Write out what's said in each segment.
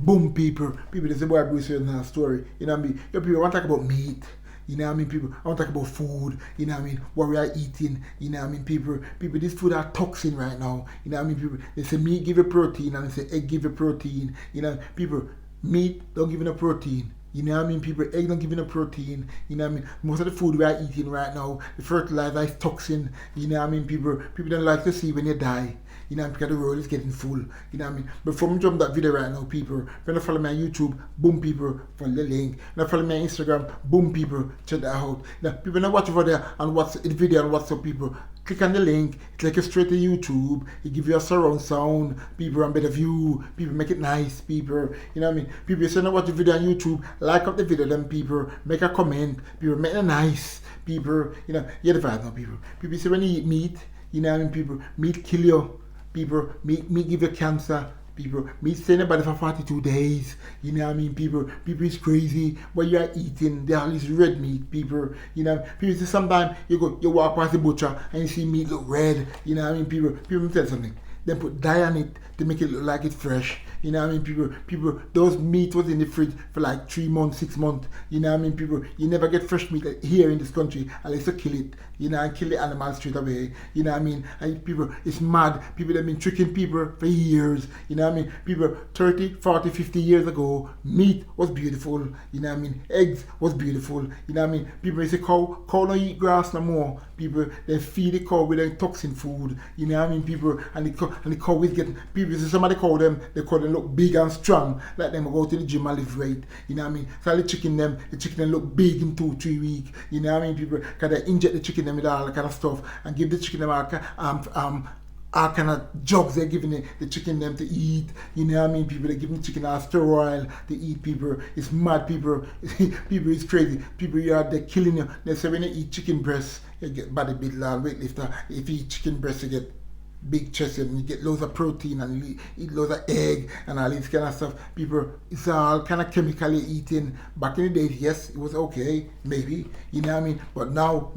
Boom, people. People, this is boy Bruce Willis in a story. You know what I mean? Yo, people want to talk about meat. You know what I mean, people? I want to talk about food. You know what I mean? What we are eating. You know what I mean, people? People, this food are toxin right now. You know what I mean, people? They say meat give you protein and they say egg give you protein. You know, people, meat don't give you no protein. You know what I mean, people? Egg don't give you no protein. You know what I mean? Most of the food we are eating right now, the fertilizer is toxin. You know what I mean, people? People don't like to see when you die. You know, because the world is getting full. You know what I mean? Before me jump that video right now, people, when you follow me on YouTube, boom, people, follow the link. When you follow me on Instagram, boom, people, check that out. Now, people not watch over there and watch the video and WhatsApp, people. Click on the link, it take you straight to YouTube, it give you a surround sound, people, and better view, people, make it nice, people, you know what I mean? People, say not watch the video on YouTube, like up the video, then people, make a comment, people, make it nice, people, you know, you the vibe now, people. People say when you eat meat, you know what I mean, people, meat kill you. People, meat give you cancer. People, meat stay in the body for 42 days. You know what I mean? People is crazy. What you are eating, they all this red meat. People, you know, people say sometimes you walk past the butcher and you see meat look red. You know what I mean? People tell something. Then put dye on it to make it look like it's fresh. You know what I mean, people, those meat was in the fridge for like 3 months, 6 months. You know what I mean, people, you never get fresh meat here in this country unless you kill it. You know, and kill the animal straight away. You know what I mean? And people, it's mad. People have been tricking people for years. You know what I mean? People, 30, 40, 50 years ago, meat was beautiful. You know what I mean? Eggs was beautiful. You know what I mean? People say cow don't eat grass no more. People, they feed the cow with their toxin food. You know what I mean, people, and the cow is getting, people say somebody call them look big and strong, like them go to the gym and lift weight. You know what I mean? So the chicken them look big in 2-3 weeks. You know what I mean, people? Because they inject the chicken them with all that kind of stuff and give the chicken them all kind of drugs they're giving the chicken them to eat. You know what I mean, people? They're giving the chicken all steroid to eat, people. It's mad, people. People is crazy. People, they're killing you. They say when you eat chicken breast, you get body builder, weightlifter. If you eat chicken breast, you get big chest and you get loads of protein and you eat loads of egg and all this kind of stuff. People, it's all kind of chemically eating. Back in the days, yes, it was okay, maybe, you know what I mean? But now,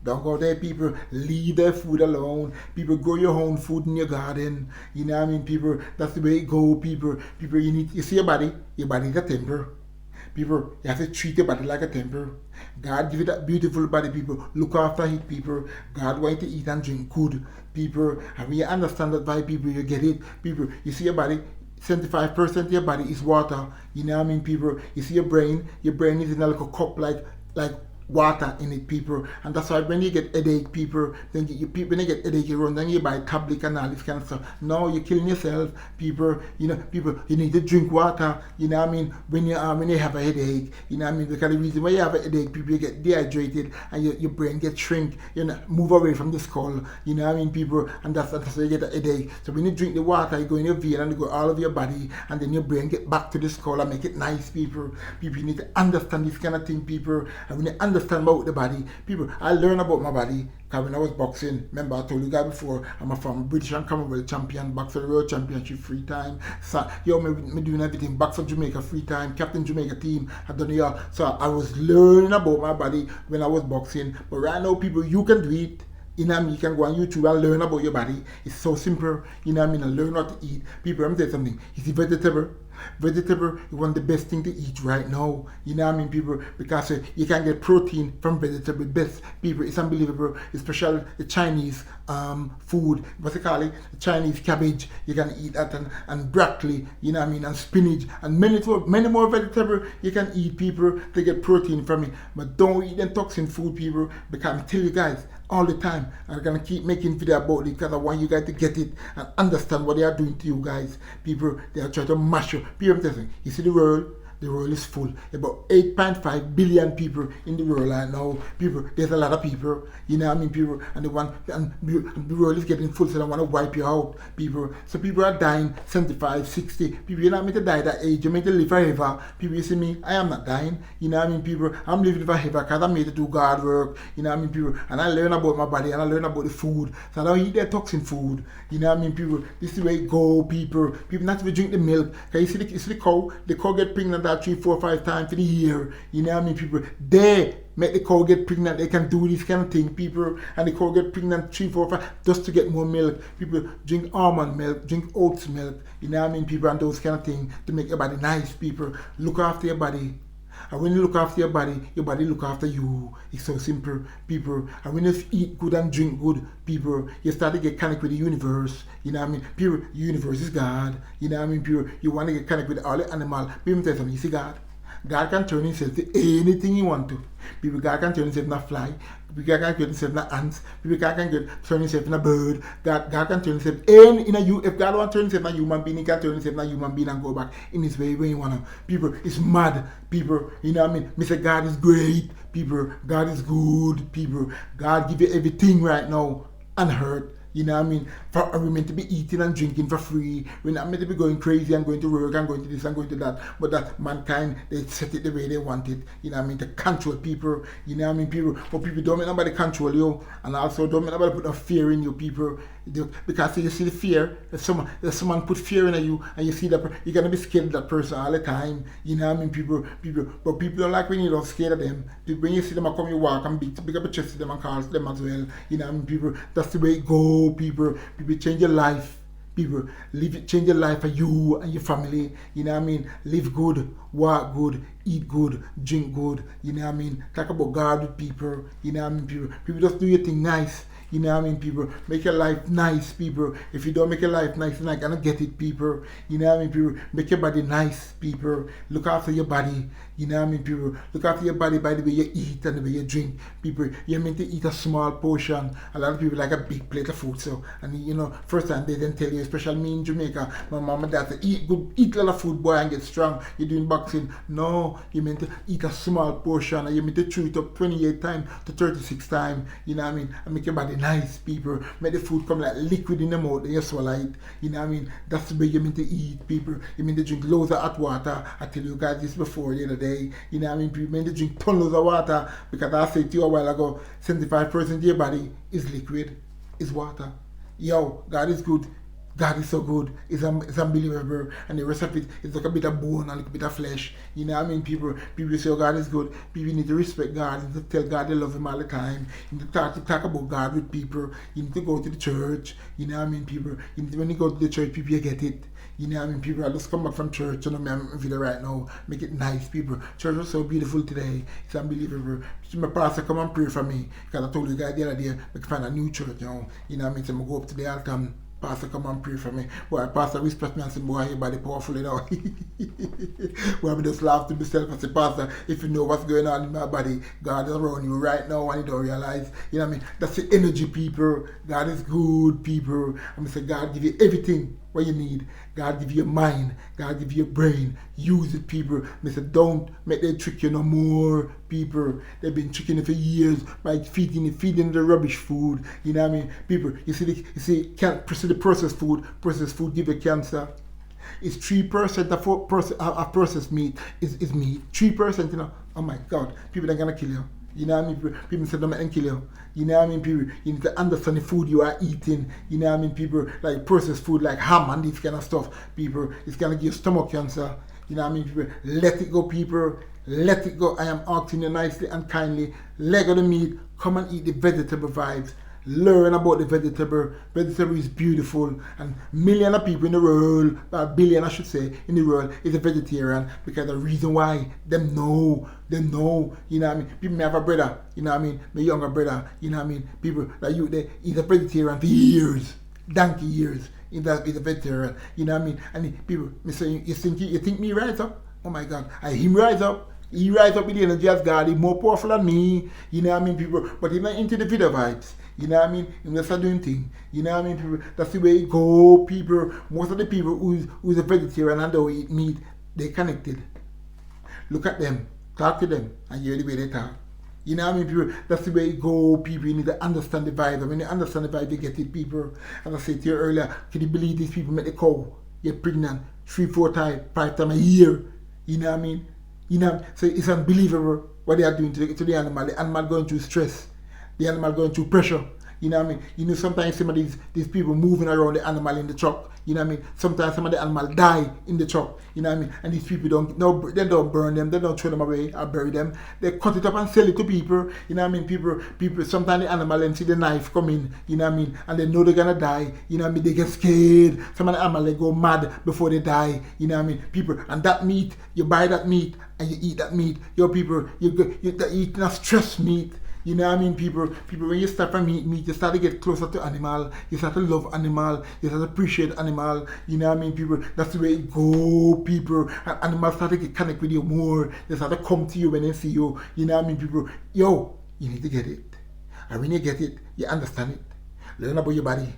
don't go there, people. Leave their food alone. People, grow your own food in your garden. You know what I mean, people? That's the way it go, people. People, you see your body is a temple. People, you have to treat your body like a temple. God give you that beautiful body, people. Look after it, people. God want you to eat and drink good, people. And when you understand that by people, you get it. People, you see your body, 75% of your body is water. You know what I mean, people? You see your brain is in a little cup like water in it, people, and that's why when you get headache, people, when you get headache, you run, then you buy tablet and all this kind of stuff. No, you're killing yourself, people. You know, people, you need to drink water. You know what I mean? When you have a headache, you know what I mean? Because the reason why you have a headache, people, you get dehydrated and your brain gets shrink. You know, move away from the skull. You know what I mean, people? And that's why you get a headache. So when you drink the water, you go in your vein and you go all over your body, and then your brain get back to the skull and make it nice, people. People, you need to understand this kind of thing, people. And when you understand about the body, people, I learn about my body because when I was boxing, remember I told you guys before, I'm a former British and Commonwealth champion, box for the World Championship free time. So, me doing everything, box for Jamaica free time, captain Jamaica team, I done it all. So I was learning about my body when I was boxing. But right now, people, you can do it. You know what I mean? You can go on YouTube and learn about your body. It's so simple. You know what I mean? And learn how to eat. People, I'm telling you something. You see vegetable? Vegetable is one of the best thing to eat right now. You know what I mean, people? Because you can get protein from vegetable. Best, people. It's unbelievable. Especially the Chinese food. What's it called? The Chinese cabbage. You can eat that and broccoli. You know what I mean? And spinach and many more vegetables you can eat, people, to get protein from it. But don't eat them toxin food, people. Because I tell you guys all the time, I'm gonna keep making video about it because I want you guys to get it and understand what they are doing to you guys. People, they are trying to mash you. People, I'm telling you, see the world is full. About 8.5 billion people in the world right now. People, there's a lot of people, you know what I mean, people, and the world is getting full, so they want to wipe you out, people. So people are dying 75, 60. People, you're not meant to die that age, you're meant to live forever. People, you see me, I am not dying, you know what I mean, people. I'm living forever because I'm made to do God work, you know what I mean, people. And I learn about my body and I learn about the food. So I don't eat that toxin food, you know what I mean, people. This is the way it go, people. People not to drink the milk. Because you see the cow get pregnant that 3, 4, 5 times for the year. You know what I mean, people? They make the cow get pregnant. They can do this kind of thing, people. And the cow get pregnant 3, 4, 5 just to get more milk. People drink almond milk, drink oats milk. You know what I mean, people? And those kind of things to make your body nice, people. Look after your body. And when you look after your body look after you. It's so simple, people. And when you eat good and drink good, people, you start to get connected with the universe. You know what I mean? People, the universe is God. You know what I mean? People, you want to get connected with all the animal. People tell something, you see God? God can turn himself to anything he want to. People, God can turn himself into a fly. People, God can turn himself into ants. People, God can turn himself into a bird. God can turn himself in a you. If God want to turn himself into a human being, he can turn himself into a human being and go back in his way when he want to. People, it's mad. People, you know what I mean? Mr. God is great. People, God is good. People, God give you everything right now and hurt. You know what I mean? We're meant to be eating and drinking for free. We're not meant to be going crazy and going to work and going to this and going to that. But that mankind, they set it the way they want it. You know what I mean? To control people. You know what I mean? People, but people don't make nobody control you. And also don't make nobody put no fear in you, people. Because you see the fear. If someone put fear in you and you see that, you're going to be scared of that person all the time. You know what I mean? People. But people don't like when you're scared of them. When you see them come, you walk and big up your chest to them and call them as well. You know what I mean? People, that's the way it go. People change your life. People change your life for you and your family. You know what I mean? Live good, work good, eat good, drink good. You know what I mean? Talk about God with people. You know what I mean? People just do your thing nice. You know what I mean, people? Make your life nice, people. If you don't make your life nice, you're not gonna get it, people. You know what I mean, people? Make your body nice, people. Look after your body. You know what I mean, people? Look after your body by the way you eat and the way you drink. People, you're meant to eat a small portion. A lot of people like a big plate of food, so. And you know, first time they didn't tell you, especially me in Jamaica, my mom and dad say, eat a lot of food, boy, and get strong. You're doing boxing. No, you're meant to eat a small portion, and you're meant to chew it up 28 times to 36 times. You know what I mean? And make your body nice, people. Make the food come like liquid in the mouth and you swallow it. You know what I mean? That's the way you're meant to eat, people. You're meant to drink loads of hot water. I tell you guys this before the other day. You know what I mean? You're meant to drink tons of water, because I said to you a while ago, 75% of your body is liquid, is water. Yo, God is good. God is so good. It's unbelievable. And the rest of it is like a bit of bone and a little bit of flesh. You know what I mean? People say, oh, God is good. People need to respect God and to tell God they love him all the time. You need to talk about God with people. You need to go to the church. You know what I mean, people? When you go to the church, people, you get it. You know what I mean, people? I just come back from church, you know, I'm in video right now. Make it nice, people. Church was so beautiful today. It's unbelievable. My pastor come and pray for me. Because I told you guys the other day, I can find a new church, you know. You know what I mean? So I'm going to go up to the altar and pastor come and pray for me. Boy, pastor respect me and say, boy, your body powerful, you know. Well, I just laugh to myself and say, pastor, if you know what's going on in my body, God is around you right now and you don't realize. You know what I mean? That's the energy, people. God is good, people. I'm going to say, God give you everything what you need. God give you your mind. God give you your brain. Use it, people. I say, don't make them trick you no more, people. They've been tricking you for years by feeding the rubbish food. You know what I mean? People, you see, can't the processed food give you cancer. It's 3% of processed meat is meat. 3%, you know. Oh my God, people are gonna kill you. You know what I mean? People say don't make them kill you. You know what I mean, people? You need to understand the food you are eating. You know what I mean, people? Like processed food like ham and this kind of stuff, people. It's gonna give you stomach cancer. You know what I mean, people? Let it go, people. Let it go. I am asking you nicely and kindly. Let go the meat. Come and eat the vegetable vibes. Learn about the vegetable. Vegetable is beautiful, and millions of people in the world, a billion I should say, in the world is a vegetarian, because the reason why they know, you know what I mean. People may have a brother, you know what I mean, my younger brother, you know what I mean. People like you, he's a vegetarian for years, donkey years. He's a vegetarian, you know what I mean. And people may say, you think me rise up? Oh my God, I him rise up. He rise up with the energy of God. He's more powerful than me. You know what I mean, people? But he's not into the video vibes. You know what I mean? He's just doing things. You know what I mean, people? That's the way it go, people. Most of the people who's a vegetarian and don't eat meat, they connected. Look at them. Talk to them. And hear the way they talk. You know what I mean, people? That's the way it go, people. You need to understand the vibe. And when you understand the vibe, you get it, people. As I said to you earlier, can you believe these people make the cow get pregnant 3, 4 times, 5 times a year? You know what I mean? You know, so it's unbelievable what they are doing to the animal. The animal going through stress. The animal going through pressure. You know what I mean? You know, sometimes some of these people moving around the animal in the truck. You know what I mean? Sometimes some of the animal die in the truck. You know what I mean? And these people they don't burn them, they don't throw them away or bury them. They cut it up and sell it to people. You know what I mean? People. Sometimes the animal and see the knife come in. You know what I mean? And they know they're gonna die. You know what I mean? They get scared. Some of the animal they go mad before they die. You know what I mean? People, and that meat, you buy that meat and you eat that meat. Your people, you eat not stress meat. You know what I mean, people, when you start from meat, you start to get closer to animal, you start to love animal, you start to appreciate animal, you know what I mean, people, that's the way it go, people, and animals start to get connect with you more, they start to come to you when they see you, you know what I mean, people, yo, you need to get it, and when you get it, you understand it, learn about your body,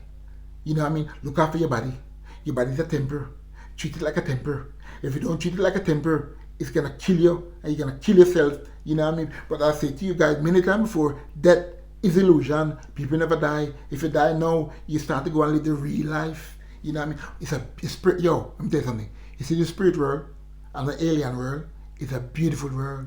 you know what I mean, look after your body's a temper, treat it like a temper, if you don't treat it like a temper, it's gonna kill you and you're gonna kill yourself, you know what I mean? But I say to you guys many times before, death is illusion. People never die. If you die now, you start to go and live the real life. You know what I mean? It's spirit. Yo, let me tell you something. You see the spirit world and the alien world is a beautiful world.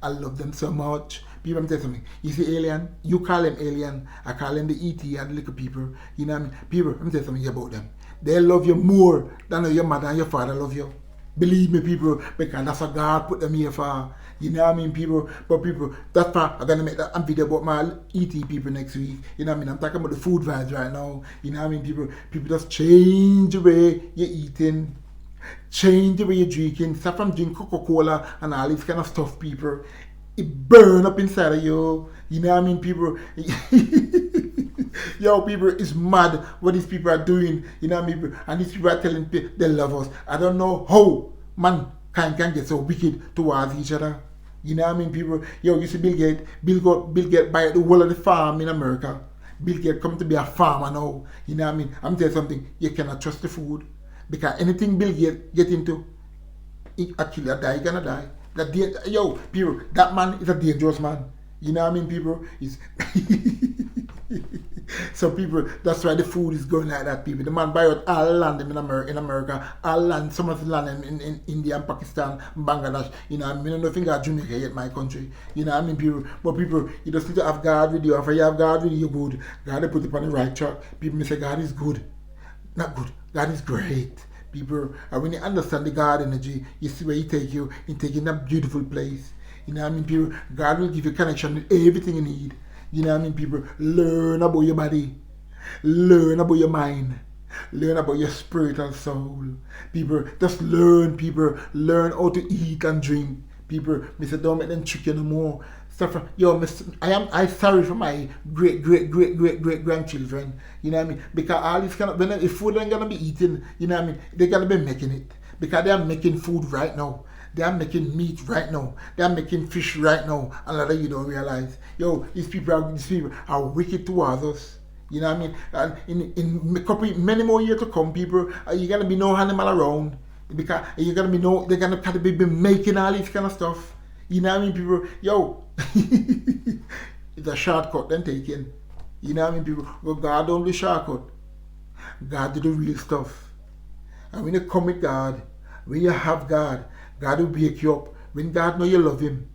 I love them so much. People, let me tell you something. You see alien, you call them alien. I call them the ET and the little people. You know what I mean? People, let me tell you something about them. They love you more than your mother and your father love you. Believe me, people, because that's what God put them here for. You know what I mean, people? But people, that's why I'm going to make that video about my ET people next week. You know what I mean? I'm talking about the food vibes right now. You know what I mean, people? People just change the way you're eating. Change the way you're drinking. Start from drinking Coca-Cola and all this kind of stuff, people. It burn up inside of you. You know what I mean, people? Yo, people, it's mad what these people are doing. You know what I mean? And these people are telling people they love us. I don't know how mankind can get so wicked towards each other. You know what I mean, people? Yo, you see Bill Gates buy the whole of the farm in America. Bill Gates come to be a farmer now. You know what I mean? I'm telling you something, you cannot trust the food. Because anything Bill Gates get into, he actually die, he gonna die. Yo, people, that man is a dangerous man. You know what I mean, people? So people, that's why the food is going like that, people. The man buy out all land in America, all land, some of the land in India and Pakistan, Bangladesh. You know, I mean, I don't think I Jamaica yet, my country. You know what I mean, people? But people, you just need to have God with you. After you have God with you, you're good. God will put you on the right track. People may say God is good. Not good. God is great. People, and when you understand the God energy, you see where He take you in a beautiful place. You know what I mean, people? God will give you connection with everything you need. You know what I mean, people? Learn about your body. Learn about your mind. Learn about your spirit and soul. People, just learn, people. Learn how to eat and drink. People, Mr. Don't make them trick you no more. Yo, I'm sorry for my great grandchildren. You know what I mean? Because all this kind of, when the food ain't gonna be eaten, you know what I mean? They're gonna be making it. Because they are making food right now. They are making meat right now. They are making fish right now. And a lot of you don't realize. Yo, these people are wicked towards us. You know what I mean? And in many more years to come, people, you're gonna be no animal around. Because you're gonna be they're gonna be making all this kind of stuff. You know what I mean, people? Yo, it's a shortcut then taken. You know what I mean, people? Well, God don't do shortcut. God do the real stuff. And when you come with God, when you have God, God will wake you up. When God know you love Him,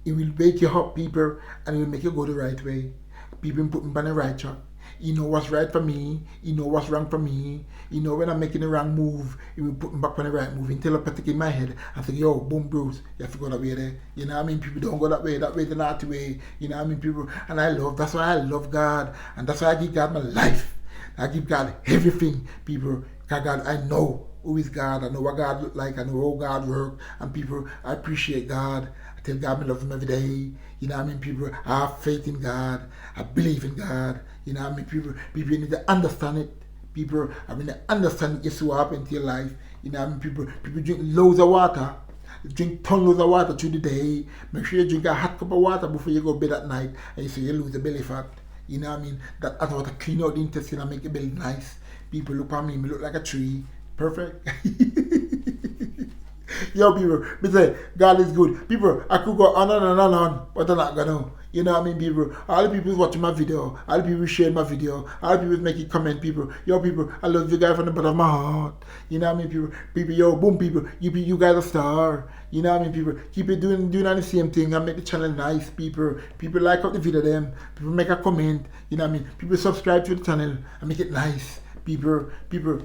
He will wake you up, people, and He will make you go the right way. People put me on the right track. He know what's right for me. He know what's wrong for me. He know when I'm making the wrong move, He will put me back on the right move. He telepathic in my head and say, yo, boom, Bruce, you have to go that way there. You know what I mean? People don't go that way. That way the naughty way. You know what I mean, people? And that's why I love God. And that's why I give God my life. I give God everything, people. Because God, I know who is God. I know what God look like. I know how God work. And people, I appreciate God. I tell God I love Him every day. You know what I mean, people? I have faith in God. I believe in God. You know what I mean, people need to understand it. People, I mean, understand it's what happened to your life. You know what I mean, people drink loads of water. Drink tons of water through the day. Make sure you drink a hot cup of water before you go to bed at night. And you say you lose the belly fat. You know what I mean? That water clean out the intestine and make your belly nice. People look at me look like a tree. Perfect. Yo, people, me say, God is good. People, I could go on and on and on, but I'm not gonna. You know what I mean, people? All the people watching my video, all the people sharing my video, all the people making comment, people. Yo, people, I love you guys from the bottom of my heart. You know what I mean, people? People, yo, boom, people. You guys are star. You know what I mean, people? Keep it doing the same thing and make the channel nice, people. People like up the video, them. People make a comment. You know what I mean? People subscribe to the channel and make it nice. People,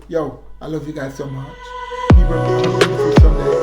yo, I love you guys so much. People, someday.